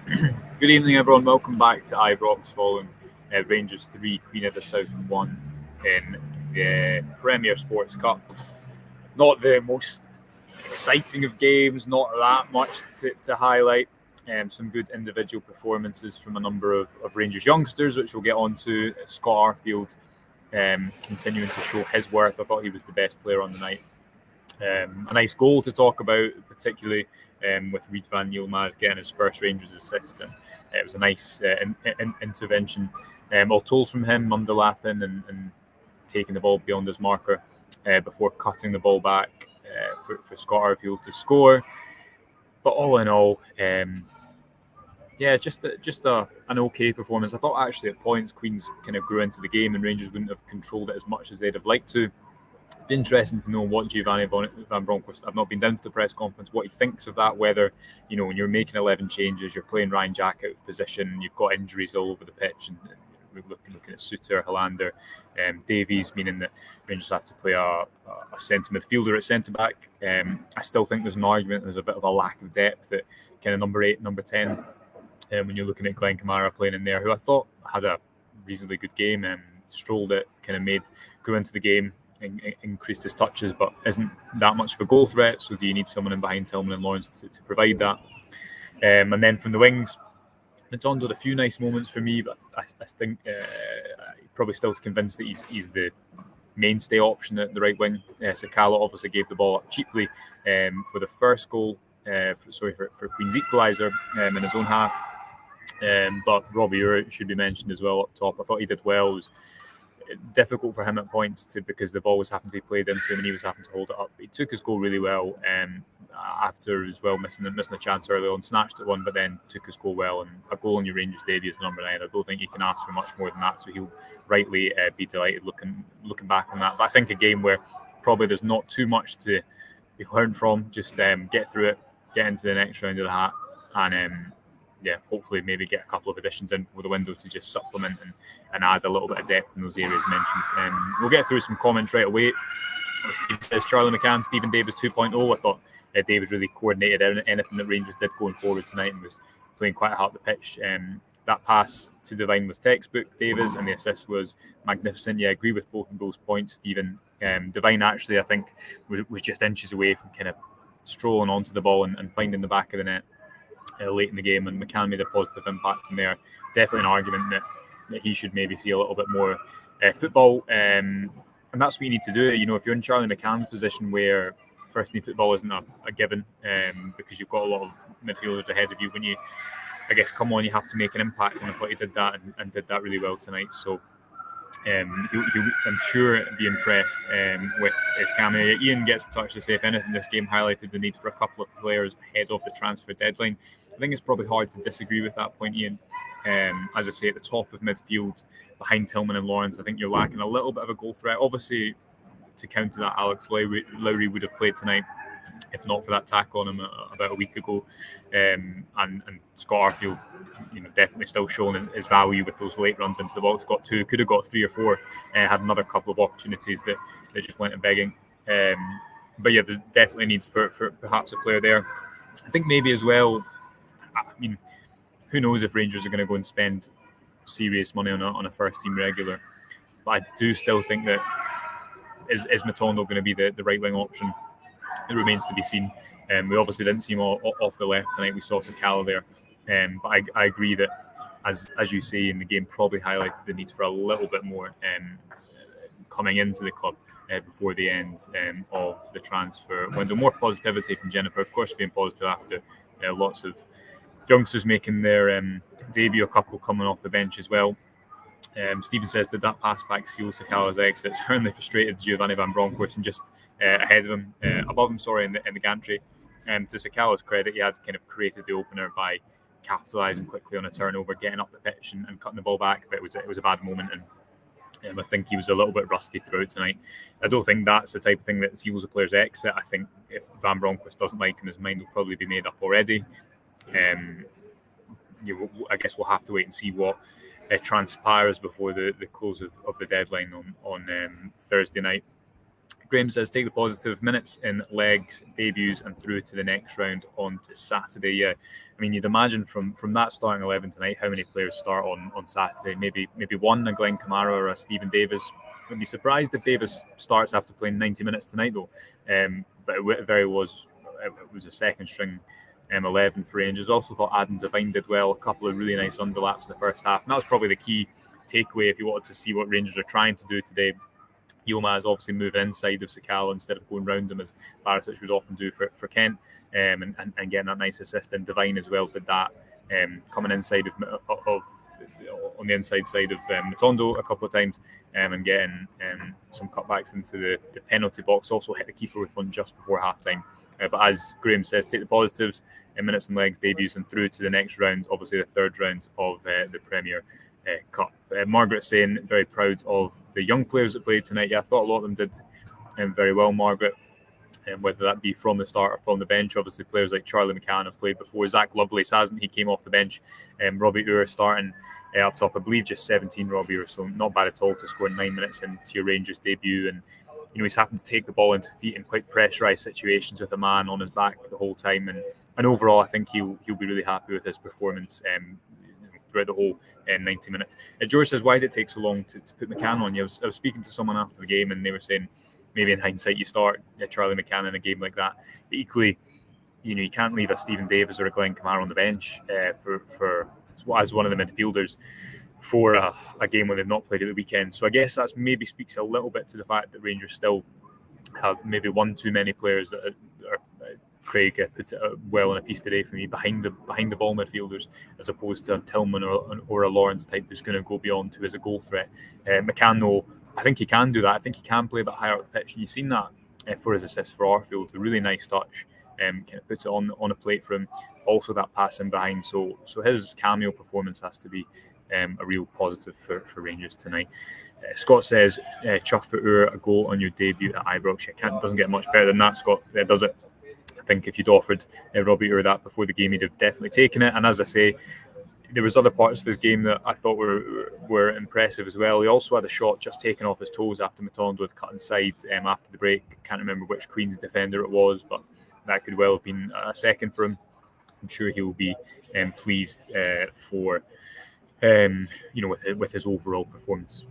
Good evening, everyone. Welcome back to Ibrox following Rangers 3, Queen of the South 1 in the Premier Sports Cup. Not the most exciting of games, not that much to highlight. Some good individual performances from a number of Rangers youngsters, which we'll get on to. Scott Arfield continuing to show his worth. I thought he was the best player on the night. A nice goal to talk about, particularly with Reid van Yilmaz getting his first Rangers assist. And it was a nice intervention. All told from him, underlapping and taking the ball beyond his marker before cutting the ball back for Scott Arfield to score. But all in all, just an okay performance. I thought actually at points Queens kind of grew into the game and Rangers wouldn't have controlled it as much as they'd have liked to. Be interesting to know what Giovanni Van Bronckhorst, I've not been down to the press conference, what he thinks of that, whether, when you're making 11 changes, you're playing Ryan Jack out of position, you've got injuries all over the pitch, and we're looking at Suter, Hollander, Davies, meaning that Rangers have to play a centre midfielder at centre-back. I still think there's an argument, there's a bit of a lack of depth at kind of number 8, number 10, when you're looking at Glenn Kamara playing in there, who I thought had a reasonably good game, and strolled it, kind of grew into the game, increased his touches, but isn't that much of a goal threat. So do you need someone in behind Tillman and Lawrence to provide that? And then from the wings, Matondo had a few nice moments for me, but I think probably still convinced that he's the mainstay option at the right wing. Sakala obviously gave the ball up cheaply for the first goal, for Queen's equaliser in his own half. But Robbie Ure should be mentioned as well up top. I thought he did well. It was difficult for him at points because the ball was having to be played into him and he was having to hold it up. He took his goal really well after as well missing a chance early on, snatched at one, but then took his goal well. And a goal on your Rangers debut as number 9, I don't think you can ask for much more than that. So he'll rightly be delighted looking back on that. But I think a game where probably there's not too much to be learned from. Just get through it, get into the next round of the hat, and hopefully maybe get a couple of additions in before the window to just supplement and add a little bit of depth in those areas mentioned. We'll get through some comments right away. Steve says, Charlie McCann, Stephen Davis 2.0. I thought Davis really coordinated anything that Rangers did going forward tonight and was playing quite hard up the pitch. That pass to Devine was textbook, Davis, and the assist was magnificent. Yeah, I agree with both of those points, Stephen. Devine actually, I think, was just inches away from kind of strolling onto the ball and finding the back of the net late in the game, and McCann made a positive impact from there. Definitely an argument that he should maybe see a little bit more football, and that's what you need to do. If you're in Charlie McCann's position where first team football isn't a given, because you've got a lot of midfielders ahead of you, when you, I guess, come on, you have to make an impact, and I thought he did that and did that really well tonight. So he'll, I'm sure, be impressed with his camera. Ian gets in touch to say, if anything, this game highlighted the need for a couple of players ahead of the transfer deadline. I think it's probably hard to disagree with that point, Ian. As I say, at the top of midfield, behind Tillman and Lawrence, I think you're lacking a little bit of a goal threat. Obviously, to counter that, Alex Lowry would have played tonight if not for that tackle on him about a week ago. And Scott Arfield, definitely still showing his value with those late runs into the box. Got 2, could have got 3 or 4, had another couple of opportunities that just went begging. But yeah, there's definitely needs for perhaps a player there. I think maybe as well, who knows if Rangers are going to go and spend serious money on a first team regular. But I do still think that is Matondo going to be the right wing option? It remains to be seen. We obviously didn't see him off the left tonight. We saw Sakala there. But I agree that, as you say, in the game probably highlighted the need for a little bit more coming into the club before the end of the transfer window. More positivity from Jennifer, of course, being positive after lots of youngsters making their debut, a couple coming off the bench as well. Stephen says, did that pass back seal Sakala's exit? Certainly frustrated Giovanni Van Bronckhorst and just ahead of him, above him, in the gantry. To Sakala's credit, he had kind of created the opener by capitalising quickly on a turnover, getting up the pitch and cutting the ball back. But it was a bad moment, and I think he was a little bit rusty throughout tonight. I don't think that's the type of thing that seals a player's exit. I think if Van Bronckhorst doesn't like him, his mind will probably be made up already. I guess we'll have to wait and see what transpires before the close of the deadline on Thursday night. Graham says, take the positive minutes in legs, debuts, and through to the next round on to Saturday. Yeah, I mean, you'd imagine from that starting 11 tonight, how many players start on Saturday? Maybe one, a Glenn Kamara or a Stephen Davis. I'd be surprised if Davis starts after playing 90 minutes tonight, though. But it was a second string 11 for Rangers. Also thought Adam Devine did well, a couple of really nice underlaps in the first half. And that was probably the key takeaway if you wanted to see what Rangers are trying to do today. Yilmaz obviously moving inside of Sakala instead of going round him as Barisic would often do for Kent, and getting that nice assist. And Devine as well did that, coming inside of on the inside side of Matondo a couple of times, and getting some cutbacks into the penalty box. Also hit the keeper with one just before half-time. But as Graham says, take the positives in minutes and legs, debuts, and through to the next round, obviously the third round of the Premier Cup. Margaret saying very proud of the young players that played tonight. Yeah, I thought a lot of them did very well, Margaret. Whether that be from the start or from the bench. Obviously, players like Charlie McCann have played before. Zach Lovelace hasn't. He came off the bench. Robbie Ure starting up top. I believe just 17, Robbie Ure, so not bad at all to score 9 minutes into your Rangers debut. And he's having to take the ball into feet in quite pressurised situations with a man on his back the whole time. And overall, I think he'll be really happy with his performance throughout the whole 90 minutes. George says, why did it take so long to put McCann on? I was speaking to someone after the game, and they were saying, maybe in hindsight, you start Charlie McCann in a game like that. But equally, you can't leave a Stephen Davis or a Glenn Kamara on the bench for as one of the midfielders for a game when they've not played at the weekend. So I guess that maybe speaks a little bit to the fact that Rangers still have maybe one too many players that are Craig puts it well in a piece today for me, behind the ball midfielders, as opposed to a Tillman or a Lawrence type who's going to go beyond, who is a goal threat. McCann, though, I think he can do that. I think he can play a bit higher up the pitch, and you've seen that for his assist for Arfield. A really nice touch, kind of puts it on a plate for him. Also that pass in behind. So his cameo performance has to be a real positive for Rangers tonight. Scott says, chuff for Ur, a goal on your debut at Ibrox. Doesn't get much better than that, Scott, does it? I think if you'd offered Robbie Ure that before the game, he'd have definitely taken it. And as I say, there was other parts of his game that I thought were impressive as well. He also had a shot just taken off his toes after Matondo had cut inside after the break. Can't remember which Queen's defender it was, but that could well have been a second for him. I'm sure he will be pleased for with his overall performance.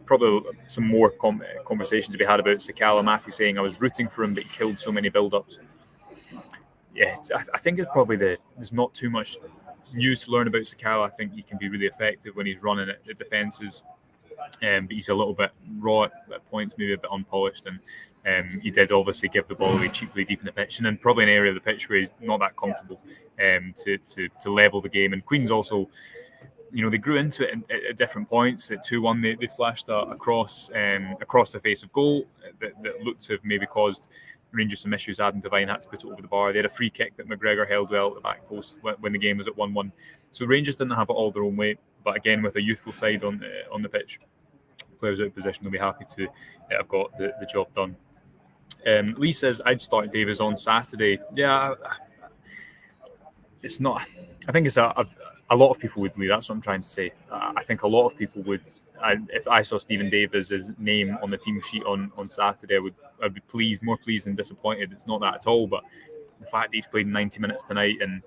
Probably some more conversations to be had about Sakala. Matthew saying, I was rooting for him, but he killed so many build-ups. Yeah, I think it's probably there's not too much news to learn about Sakala. I think he can be really effective when he's running at the defences, but he's a little bit raw at points, maybe a bit unpolished, and he did obviously give the ball away cheaply deep in the pitch, and then probably an area of the pitch where he's not that comfortable to level the game. And Queen's also, they grew into it at different points. At 2-1, they flashed across the face of goal that looked to have maybe caused Rangers some issues. Adam Devine had to put it over the bar. They had a free kick that McGregor held well at the back post when the game was at 1-1. So Rangers didn't have it all their own way. But again, with a youthful side on the pitch, players out of position will be happy to have got the job done. Lee says, I'd start Davis on Saturday. Yeah, it's not. I think it's a lot of people would, Lee. That's what I'm trying to say. I think a lot of people would. If I saw Stephen Davis' name on the team sheet on Saturday, I'd be more pleased than disappointed. It's not that at all. But the fact that he's played 90 minutes tonight and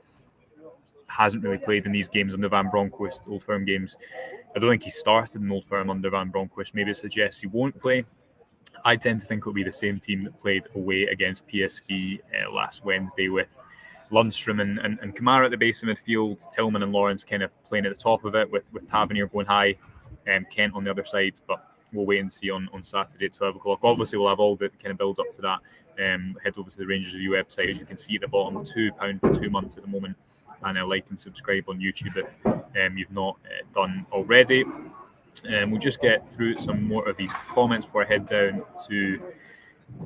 hasn't really played in these games under Van Bronckhorst, Old Firm games, I don't think he started in Old Firm under Van Bronckhorst. Maybe it suggests he won't play. I tend to think it'll be the same team that played away against PSV last Wednesday, with Lundstrom and Kamara at the base of midfield, Tillman and Lawrence kind of playing at the top of it, with Tavernier going high, and Kent on the other side. But we'll wait and see on Saturday at 12 o'clock. Obviously, we'll have all the kind of build up to that. Head over to the Rangers Review website. As you can see at the bottom, £2 for 2 months at the moment. And like and subscribe on YouTube if you've not done already. We'll just get through some more of these comments before I head down to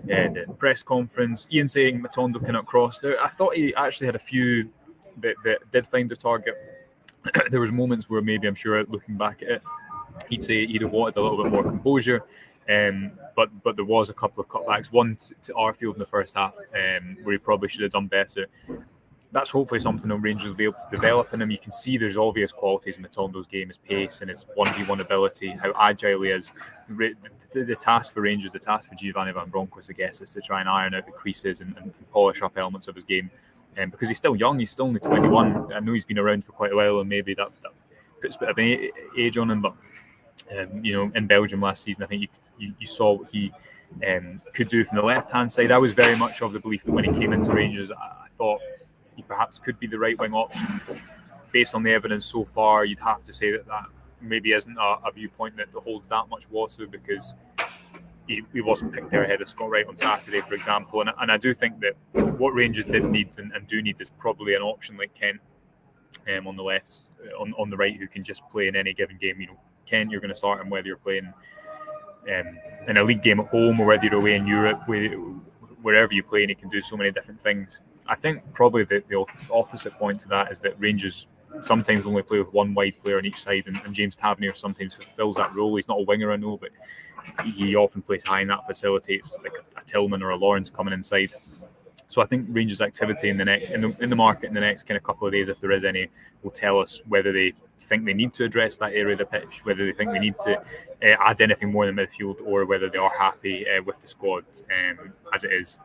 the press conference. Ian saying Matondo cannot cross. There, I thought he actually had a few that did find the target. There was moments where maybe, I'm sure, looking back at it, he'd say he'd have wanted a little bit more composure. But there was a couple of cutbacks. One to Arfield in the first half, where he probably should have done better. that's hopefully something that Rangers will be able to develop in him. You can see there's obvious qualities in Matondo's game, his pace and his 1v1 ability, how agile he is. The task for Rangers, the task for Giovanni Van Bronckhorst, I guess, is to try and iron out the creases and polish up elements of his game. Because he's still young, he's still only 21. I know he's been around for quite a while, and maybe that puts a bit of an age on him. But in Belgium last season, I think you saw what he could do from the left-hand side. I was very much of the belief that when he came into Rangers, I thought he perhaps could be the right wing option. Based on the evidence so far, you'd have to say that maybe isn't a viewpoint that holds that much water, because he wasn't picked there ahead of Scott Wright on Saturday, for example. And I do think that what Rangers did need and do need is probably an option like Kent on the left, on the right, who can just play in any given game. Kent, you're going to start him whether you're playing in a league game at home or whether you're away in Europe, wherever you play, and he can do so many different things. I think probably the opposite point to that is that Rangers sometimes only play with one wide player on each side, and James Tavernier sometimes fulfills that role. He's not a winger, I know, but he often plays high in that facility. It's like a Tillman or a Lawrence coming inside. So I think Rangers' activity in the market in the next kind of couple of days, if there is any, will tell us whether they think they need to address that area of the pitch, whether they think they need to add anything more in the midfield, or whether they are happy with the squad as it is.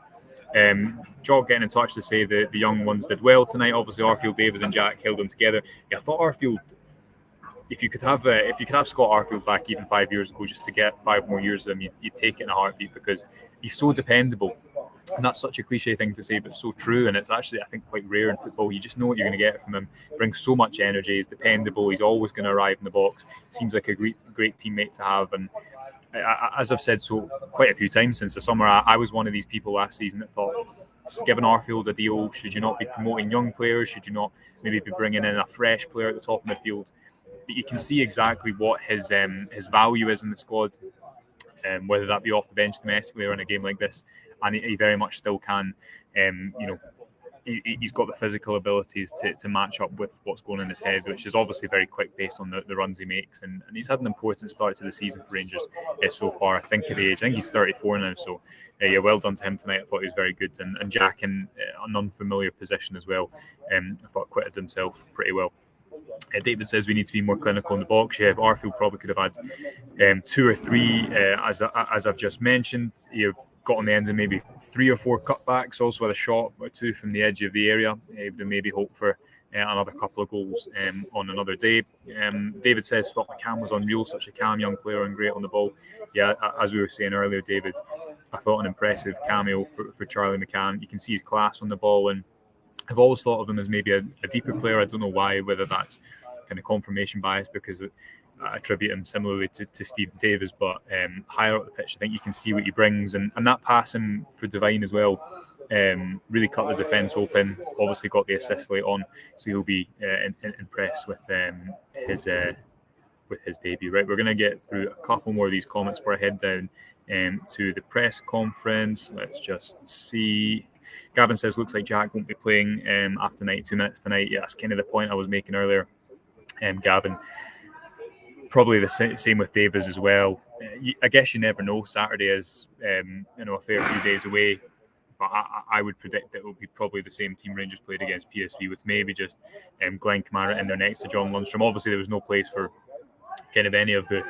Jog getting in touch to say the young ones did well tonight. Obviously, Arfield, Davies, and Jack held them together. Yeah, I thought Arfield, if you could have Scott Arfield back even 5 years ago, just to get 5 more years of him, you'd take it in a heartbeat, because he's so dependable. And that's such a cliche thing to say, but so true. And it's actually, I think, quite rare in football. You just know what you're going to get from him. He brings so much energy. He's dependable. He's always going to arrive in the box. Seems like a great teammate to have. And as I've said so quite a few times since the summer, I was one of these people last season that thought, given Arfield a deal, should you not be promoting young players? Should you not maybe be bringing in a fresh player at the top of midfield? But you can see exactly what his value is in the squad, whether that be off the bench domestically or in a game like this. And he very much still can. He's got the physical abilities to match up with what's going in his head, which is obviously very quick based on the runs he makes. And he's had an important start to the season for Rangers so far. I think at the age, I think he's 34 now. So well done to him tonight. I thought he was very good. And Jack in an unfamiliar position as well. I thought acquitted himself pretty well. David says we need to be more clinical in the box. Yeah, Arfield probably could have had 2 or 3, as I've just mentioned. Got on the ends of maybe 3 or 4 cutbacks, also with a shot or 2 from the edge of the area. Maybe hope for another couple of goals on another day. David says thought McCann was unreal, such a calm young player and great on the ball. Yeah, as we were saying earlier, David, I thought an impressive cameo for Charlie McCann. You can see his class on the ball, and I've always thought of him as maybe a deeper player. I don't know why, whether that's kind of confirmation bias, because I attribute him similarly to Stephen Davis, but higher up the pitch, I think you can see what he brings. And that passing for Devine as well really cut the defence open. Obviously got the assist late on, so he'll be impressed with his debut. Right, we're going to get through a couple more of these comments before I head down to the press conference. Let's just see. Gavin says, looks like Jack won't be playing after 92 minutes tonight. Yeah, that's kind of the point I was making earlier, Gavin. Probably the same with Davies as well. I guess you never know. Saturday is a fair few days away, but I would predict that it will be probably the same team Rangers played against PSV, with maybe just Glenn Kamara in there next to John Lundstrom. Obviously, there was no place for kind of any of the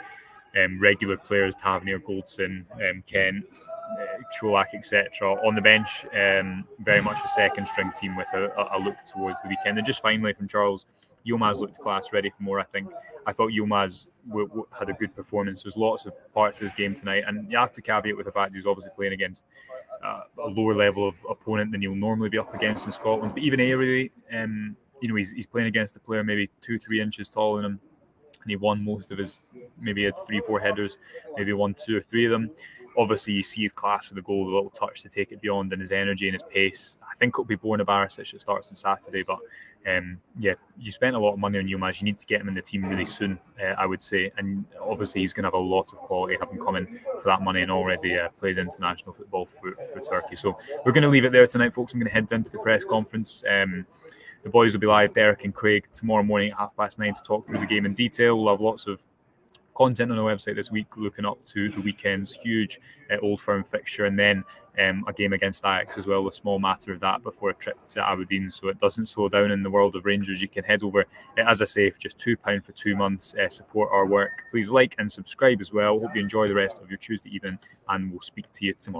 regular players, Tavernier, Goldson, Kent, Cholak, etc. on the bench. Very much a second string team with a look towards the weekend. And just finally from Charles, Yilmaz looked class, ready for more. I thought Yilmaz had a good performance. There's lots of parts of his game tonight, and you have to caveat with the fact he's obviously playing against a lower level of opponent than he'll normally be up against in Scotland. But even aerially, he's playing against a player maybe 2-3 inches taller than him, and he won most of his, maybe had 3-4 headers, maybe won 2 or 3 of them. Obviously, you see his class for the goal, the little touch to take it beyond, and his energy and his pace. I think it'll be Borna Barisic that starts on Saturday, but you spent a lot of money on Yilmaz. You need to get him in the team really soon, I would say. And obviously, he's going to have a lot of quality, having come in for that money and already played international football for Turkey. So we're going to leave it there tonight, folks. I'm going to head down to the press conference. The boys will be live, Derek and Craig, tomorrow morning at 9:30 to talk through the game in detail. We'll have lots of content on the website this week looking up to the weekend's huge Old Firm fixture, and then a game against Ajax as well, a small matter of that before a trip to Aberdeen. So it doesn't slow down in the world of Rangers. You can head over, as I say, for just £2 for 2 months, support our work. Please like and subscribe as well. Hope you enjoy the rest of your Tuesday evening, and we'll speak to you tomorrow.